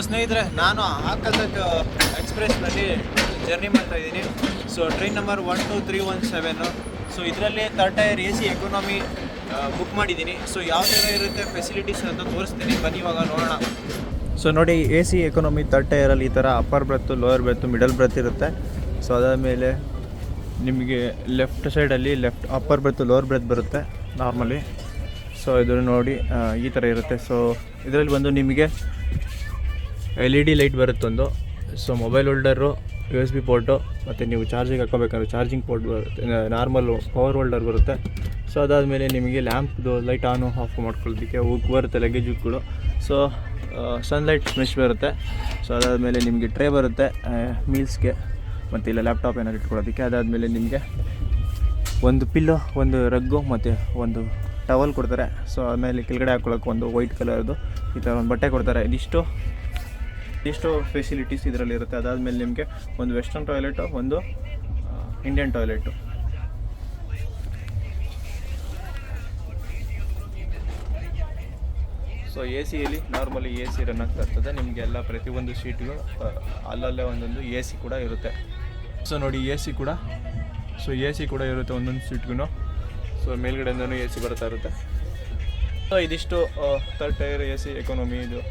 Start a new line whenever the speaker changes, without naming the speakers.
ಸ್ನೇಹಿತರೆ, ನಾನು ಆಕಲ್ತಕ್ ಎಕ್ಸ್ಪ್ರೆಸ್ನಲ್ಲಿ ಜರ್ನಿ ಮಾಡ್ತಾ ಇದ್ದೀನಿ. So train number 12317. ಸೊ ಇದರಲ್ಲಿ third tyre AC economy book ಮಾಡಿದ್ದೀನಿ. ಸೊ ಯಾವ ಥರ ಇರುತ್ತೆ ಫೆಸಿಲಿಟೀಸ್ ಅಂತ ತೋರಿಸ್ತೀನಿ, ಬನ್ನಿ ಇವಾಗ ನೋಡೋಣ. ಸೊ ನೋಡಿ, AC ಎಕಾನಮಿ ಥರ್ಡ್ ಟೈರಲ್ಲಿ ಈ ಥರ ಅಪ್ಪರ್ ಬ್ರೆತ್ತು, ಲೋಯರ್ ಬ್ರೆತ್ತು, ಮಿಡಲ್ ಬ್ರೆತ್ ಇರುತ್ತೆ. ಸೊ ಅದಾದಮೇಲೆ ನಿಮಗೆ ಲೆಫ್ಟ್ ಸೈಡಲ್ಲಿ ಅಪ್ಪರ್ ಬ್ರೆತ್ತು, ಲೋವರ್ ಬ್ರೆತ್ ಬರುತ್ತೆ ನಾರ್ಮಲಿ. ಸೊ ಇದು ನೋಡಿ ಈ ಥರ ಇರುತ್ತೆ. ಸೊ ಇದರಲ್ಲಿ ಬಂದು ನಿಮಗೆ LED ಲೈಟ್ ಬರುತ್ತೊಂದು. So mobile holder, USB port, ಮತ್ತು ನೀವು ಚಾರ್ಜಿಂಗ್ ಹಾಕ್ಕೋಬೇಕಾದ್ರೆ ಚಾರ್ಜಿಂಗ್ ಪೋರ್ಟ್ ಬರುತ್ತೆ, ನಾರ್ಮಲ್ ಪವರ್ ಹೋಲ್ಡರ್ ಬರುತ್ತೆ. ಸೊ ಅದಾದಮೇಲೆ ನಿಮಗೆ ಲ್ಯಾಂಪ್ದು ಲೈಟ್ ಆನು ಆಫ್ ಮಾಡ್ಕೊಳ್ಳೋದಕ್ಕೆ ಹುಕ್ ಬರುತ್ತೆ, ಲಗೇಜ್ ಹುಕ್ಗಳು. ಸೊ ಸನ್ಲೈಟ್ ಮೆಶ್ ಬರುತ್ತೆ. ಸೊ ಅದಾದಮೇಲೆ ನಿಮಗೆ ಟ್ರೇ ಬರುತ್ತೆ ಮೀಲ್ಸ್ಗೆ, ಮತ್ತು ಇಲ್ಲ ಲ್ಯಾಪ್ಟಾಪ್ ಏನಾದ್ರು ಇಟ್ಕೊಳ್ಳೋದಕ್ಕೆ. ಅದಾದಮೇಲೆ ನಿಮಗೆ ಒಂದು ಪಿಲ್ಲೋ, ಒಂದು ರಗ್ಗು ಮತ್ತು ಒಂದು ಟವಲ್ ಕೊಡ್ತಾರೆ. ಸೊ ಆಮೇಲೆ ಕೆಳಗಡೆ ಹಾಕ್ಕೊಳ್ಳೋಕೆ ಒಂದು ವೈಟ್ ಕಲರ್ದು ಈ ಥರ ಒಂದು ಬಟ್ಟೆ ಕೊಡ್ತಾರೆ. ಇಷ್ಟು ಫೆಸಿಲಿಟೀಸ್ ಇದರಲ್ಲಿ ಇರುತ್ತೆ. ಅದಾದಮೇಲೆ ನಿಮಗೆ ಒಂದು ವೆಸ್ಟರ್ನ್ ಟಾಯ್ಲೆಟು, ಒಂದು Indian toilet. So AC normally AC run ಆಗ್ತಾ ಇರ್ತದೆ. ನಿಮಗೆಲ್ಲ ಪ್ರತಿಯೊಂದು ಸೀಟ್ಗೂ ಅಲ್ಲಲ್ಲೇ ಒಂದೊಂದು AC ಕೂಡ ಇರುತ್ತೆ. ಸೊ ನೋಡಿ, AC ಕೂಡ ಇರುತ್ತೆ ಒಂದೊಂದು ಸೀಟ್ಗೂ. ಸೊ ಮೇಲ್ಗಡೆಯಿಂದನೂ AC ಬರ್ತಾ ಇರುತ್ತೆ. ಸೊ ಇದಿಷ್ಟು ಥರ್ಡ್ ಟೈರ್ AC ಎಕಾನಮಿ ಇದು